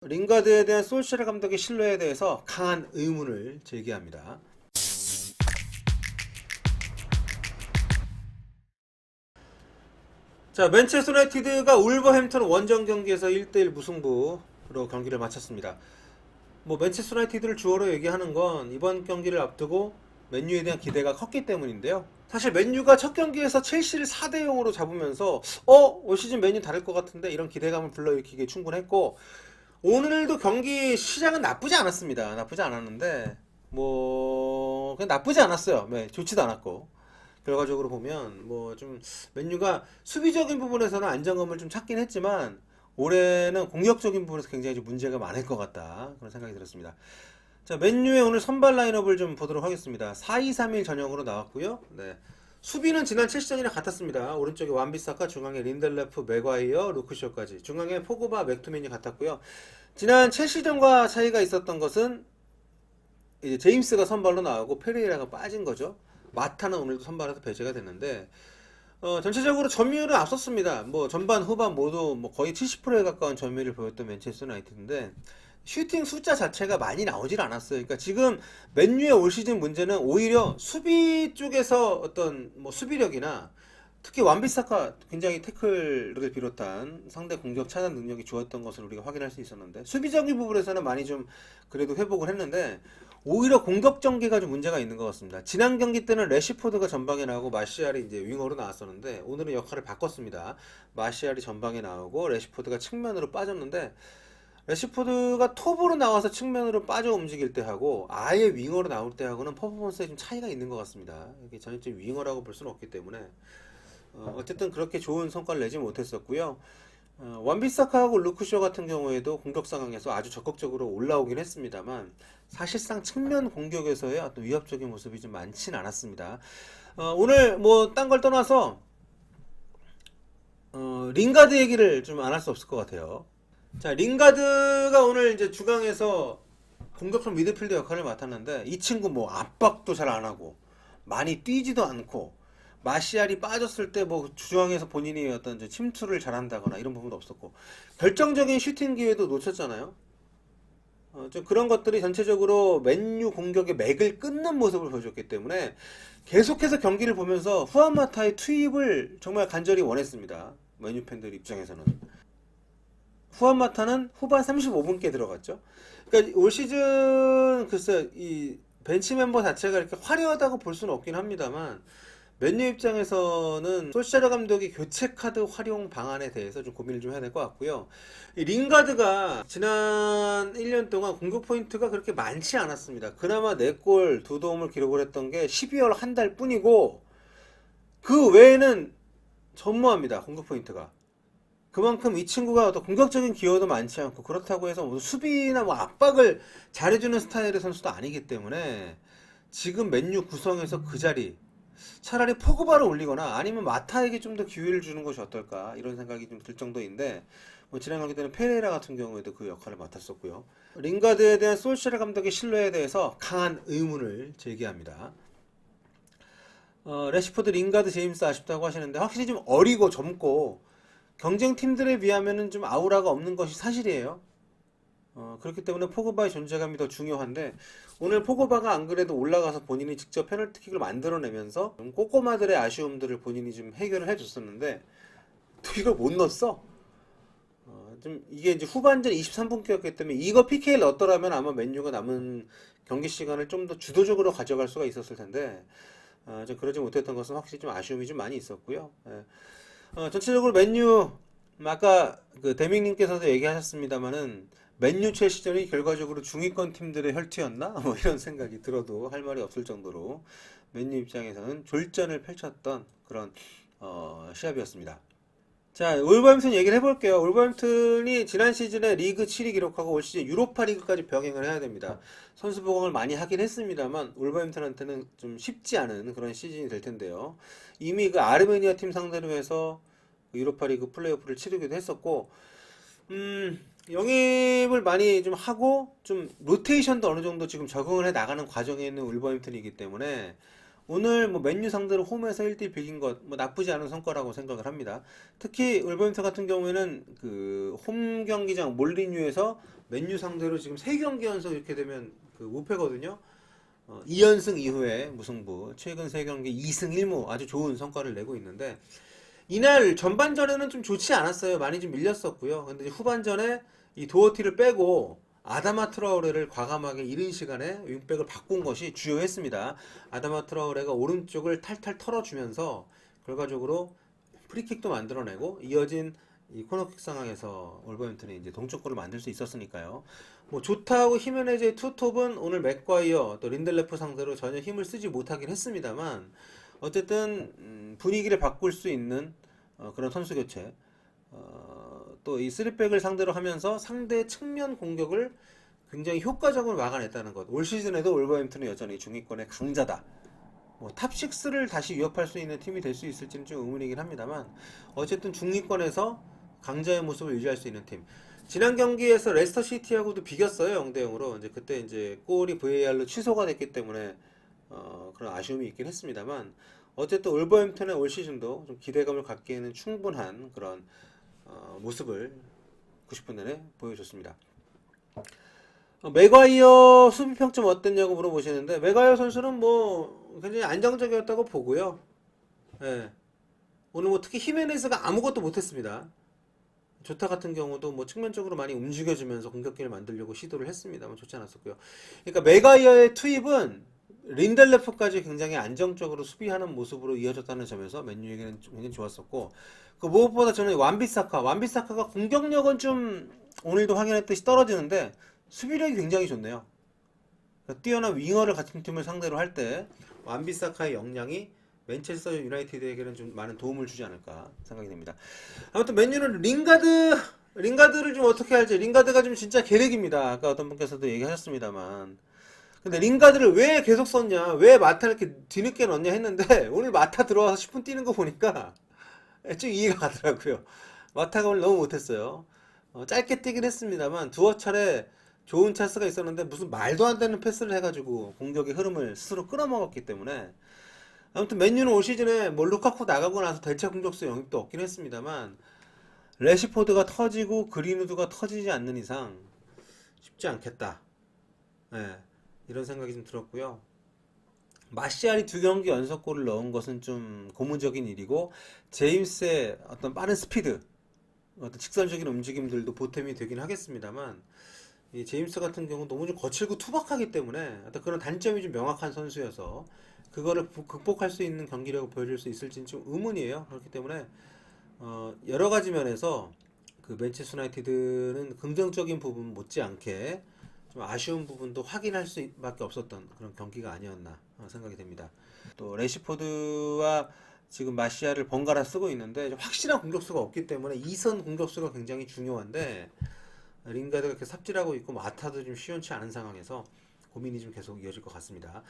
링가드에 대한 솔샤르 감독의 신뢰에 대해서 강한 의문을 제기합니다. 자, 맨체스터 유나이티드가 울버햄птон 원정 경기에서 1대1 무승부로 경기를 마쳤습니다. 맨체스터 유나이티드를 주어로 얘기하는 건 이번 경기를 앞두고 맨유에 대한 기대가 컸기 때문인데요. 사실 맨유가 첫 경기에서 첼시를 4대 0으로 잡으면서 올 시즌 맨유 다를 것 같은데 이런 기대감을 불러일으키기에 충분했고, 오늘도 경기 시작은 나쁘지 않았습니다. 나쁘지 않았는데 그냥 나쁘지 않았어요. 네, 좋지도 않았고, 결과적으로 보면 좀 맨유가 수비적인 부분에서는 안정감을 좀 찾긴 했지만 올해는 공격적인 부분에서 굉장히 좀 문제가 많을 것 같다, 그런 생각이 들었습니다. 자, 맨유의 오늘 선발 라인업을 좀 보도록 하겠습니다. 4-2-3-1 전형으로 나왔고요. 네. 수비는 지난 첼시전이랑 같았습니다. 오른쪽에 완비사카, 중앙에 린델레프, 맥과이어, 루크쇼까지, 중앙에 포그바, 맥투민이 같았고요. 지난 첼시전과 차이가 있었던 것은 이제 제임스가 선발로 나오고 페레이라가 빠진 거죠. 마타는 오늘도 선발에서 배제가 됐는데, 전체적으로 점유율은 앞섰습니다. 전반 후반 모두 거의 70%에 가까운 점유율을 보였던 맨체스터 유나이티드인데 슈팅 숫자 자체가 많이 나오질 않았어요. 그러니까 지금 맨유의 올 시즌 문제는 오히려 수비 쪽에서 어떤 수비력이나, 특히 완비사카 굉장히 태클을 비롯한 상대 공격 차단 능력이 좋았던 것을 우리가 확인할 수 있었는데, 수비적인 부분에서는 많이 좀 그래도 회복을 했는데 오히려 공격 전개가 좀 문제가 있는 것 같습니다. 지난 경기 때는 레시포드가 전방에 나오고 마시알이 이제 윙어로 나왔었는데 오늘은 역할을 바꿨습니다. 마시알이 전방에 나오고 레시포드가 측면으로 빠졌는데, 레시포드가 톱으로 나와서 측면으로 빠져 움직일 때 하고 아예 윙어로 나올 때 하고는 퍼포먼스에 좀 차이가 있는 것 같습니다. 이게 전형적인 윙어라고 볼 수는 없기 때문에 어쨌든 그렇게 좋은 성과를 내지 못했었고요. 완비사카하고 루크쇼 같은 경우에도 공격 상황에서 아주 적극적으로 올라오긴 했습니다만 사실상 측면 공격에서의 어떤 위협적인 모습이 좀 많진 않았습니다. 오늘 딴 걸 떠나서 링가드 얘기를 좀 안 할 수 없을 것 같아요. 자, 링가드가 오늘 이제 중앙에서 공격형 미드필더 역할을 맡았는데 이 친구 압박도 잘 안 하고 많이 뛰지도 않고, 마시알이 빠졌을 때 중앙에서 본인이 어떤 이제 침투를 잘한다거나 이런 부분도 없었고, 결정적인 슈팅 기회도 놓쳤잖아요. 좀 그런 것들이 전체적으로 맨유 공격의 맥을 끊는 모습을 보여줬기 때문에 계속해서 경기를 보면서 후안마타의 투입을 정말 간절히 원했습니다. 맨유 팬들 입장에서는. 후안마타는 후반 35분께 들어갔죠. 그러니까 올 시즌 글쎄 이 벤치 멤버 자체가 이렇게 화려하다고 볼 수는 없긴 합니다만, 맨유 입장에서는 솔샤르 감독이 교체 카드 활용 방안에 대해서 좀 고민을 좀 해야 될 것 같고요. 이 링가드가 지난 1년 동안 공격 포인트가 그렇게 많지 않았습니다. 그나마 4골 2도움을 기록을 했던 게 12월 한 달 뿐이고, 그 외에는 전무합니다. 공격 포인트가. 그만큼 이 친구가 어떤 공격적인 기여도 많지 않고, 그렇다고 해서 수비나 압박을 잘해주는 스타일의 선수도 아니기 때문에 지금 맨유 구성에서 그 자리, 차라리 포그바를 올리거나 아니면 마타에게 좀 더 기회를 주는 것이 어떨까, 이런 생각이 좀 들 정도인데, 지난 경기 때는 페레이라 같은 경우에도 그 역할을 맡았었고요. 링가드에 대한 솔샤르 감독의 신뢰에 대해서 강한 의문을 제기합니다. 레시포드, 링가드, 제임스 아쉽다고 하시는데 확실히 좀 어리고 젊고 경쟁 팀들에 비하면은 좀 아우라가 없는 것이 사실이에요. 그렇기 때문에 포그바의 존재감이 더 중요한데, 오늘 포그바가 안 그래도 올라가서 본인이 직접 페널티킥을 만들어내면서 좀 꼬꼬마들의 아쉬움들을 본인이 좀 해결을 해줬었는데 또 이걸 못 넣었어. 좀 이게 이제 후반전 23분기였기 때문에 이거 PK를 넣었더라면 아마 맨유가 남은 경기 시간을 좀 더 주도적으로 가져갈 수가 있었을 텐데 좀 그러지 못했던 것은 확실히 좀 아쉬움이 좀 많이 있었고요. 예. 전체적으로 맨유, 아까 그 대민님께서도 얘기하셨습니다만은 맨유 첼시전이 결과적으로 중위권 팀들의 혈투였나? 이런 생각이 들어도 할 말이 없을 정도로 맨유 입장에서는 졸전을 펼쳤던 그런 시합이었습니다. 자, 울버햄튼 얘기를 해볼게요. 울버햄튼이 지난 시즌에 리그 7위 기록하고 올 시즌 유로파 리그까지 병행을 해야 됩니다. 선수 보강을 많이 하긴 했습니다만 울버햄튼한테는 좀 쉽지 않은 그런 시즌이 될 텐데요. 이미 그 아르메니아 팀 상대로 해서 유로파 리그 플레이오프를 치르기도 했었고, 영입을 많이 좀 하고 좀 로테이션도 어느 정도 지금 적응을 해 나가는 과정에 있는 울버햄튼이기 때문에 오늘 뭐 맨유 상대로 홈에서 1대1 비긴 것 뭐 나쁘지 않은 성과라고 생각을 합니다. 특히 울버햄튼 같은 경우에는 그 홈 경기장 몰리뉴에서 맨유 상대로 지금 3경기 연속 이렇게 되면 그 무패거든요. 2연승 이후에 무승부, 최근 3경기 2승 1무 아주 좋은 성과를 내고 있는데 이날 전반전에는 좀 좋지 않았어요. 많이 좀 밀렸었고요. 근데 이제 후반전에 이 도어티를 빼고 아다마 트라오레를 과감하게 이른 시간에 윙백을 바꾼 것이 주요했습니다. 아다마 트라오레가 오른쪽을 탈탈 털어주면서 결과적으로 프리킥도 만들어내고 이어진 이 코너킥 상황에서 올버햄튼이 이제 동점골을 만들 수 있었으니까요. 뭐 조타하고 히메네즈의 투톱은 오늘 맥과이어 또 린델레프 상대로 전혀 힘을 쓰지 못하긴 했습니다만 어쨌든 분위기를 바꿀 수 있는 그런 선수 교체 또 이 3백을 상대로 하면서 상대 측면 공격을 굉장히 효과적으로 막아냈다는 것. 올 시즌에도 올버햄튼은 여전히 중위권의 강자다. 뭐 탑6를 다시 위협할 수 있는 팀이 될 수 있을지는 좀 의문이긴 합니다만 어쨌든 중위권에서 강자의 모습을 유지할 수 있는 팀. 지난 경기에서 레스터 시티하고도 비겼어요. 0대 0으로. 이제 그때 이제 골이 VAR로 취소가 됐기 때문에 그런 아쉬움이 있긴 했습니다만 어쨌든 올버햄튼의 올 시즌도 좀 기대감을 갖기에는 충분한 그런 모습을 90분 내내 보여줬습니다. 맥과이어 수비 평점 어땠냐고 물어보시는데 맥과이어 선수는 뭐 굉장히 안정적이었다고 보고요. 예. 오늘 뭐 특히 히메네즈가 아무것도 못했습니다. 조타 같은 경우도 뭐 측면적으로 많이 움직여주면서 공격기를 만들려고 시도를 했습니다만 좋지 않았었고요. 그러니까 맥과이어의 투입은 린델레프까지 굉장히 안정적으로 수비하는 모습으로 이어졌다는 점에서 맨유에게는 굉장히 좋았었고 그 무엇보다 저는 완비사카가 공격력은 좀 오늘도 확인했듯이 떨어지는데 수비력이 굉장히 좋네요. 그러니까 뛰어난 윙어를 같은 팀을 상대로 할 때 완비사카의 역량이 맨체스터 유나이티드에게는 좀 많은 도움을 주지 않을까 생각이 됩니다. 아무튼 맨유는 링가드를 좀 어떻게 할지. 링가드가 좀 진짜 계획입니다. 아까 어떤 분께서도 얘기하셨습니다만 근데 링가드를 왜 계속 썼냐, 왜 마타 이렇게 뒤늦게 넣냐 했는데 오늘 마타 들어와서 10분 뛰는 거 보니까 좀 이해가 가더라고요. 마타가 오늘 너무 못했어요. 짧게 뛰긴 했습니다만 두어 차례 좋은 찬스가 있었는데 무슨 말도 안 되는 패스를 해가지고 공격의 흐름을 스스로 끌어먹었기 때문에 아무튼 맨유는 올 시즌에 뭐 루카쿠 나가고 나서 대체 공격수 영입도 없긴 했습니다만 레시포드가 터지고 그린우드가 터지지 않는 이상 쉽지 않겠다. 예, 이런 생각이 좀 들었고요. 마시알이 2경기 연속골을 넣은 것은 좀 고무적인 일이고 제임스의 어떤 빠른 스피드, 어떤 직선적인 움직임들도 보탬이 되긴 하겠습니다만 이 제임스 같은 경우는 너무 좀 거칠고 투박하기 때문에 어떤 그런 단점이 좀 명확한 선수여서 그거를 극복할 수 있는 경기력을 보여줄 수 있을지는 좀 의문이에요. 그렇기 때문에 여러 가지 면에서 그 맨체스터 유나이티드는 긍정적인 부분 못지않게 좀 아쉬운 부분도 확인할 수밖에 없었던 그런 경기가 아니었나 생각이 됩니다. 또 레시포드와 지금 마시아를 번갈아 쓰고 있는데 확실한 공격수가 없기 때문에 2선 공격수가 굉장히 중요한데 링가드가 이렇게 삽질하고 있고 마타도 좀 시원치 않은 상황에서 고민이 좀 계속 이어질 것 같습니다.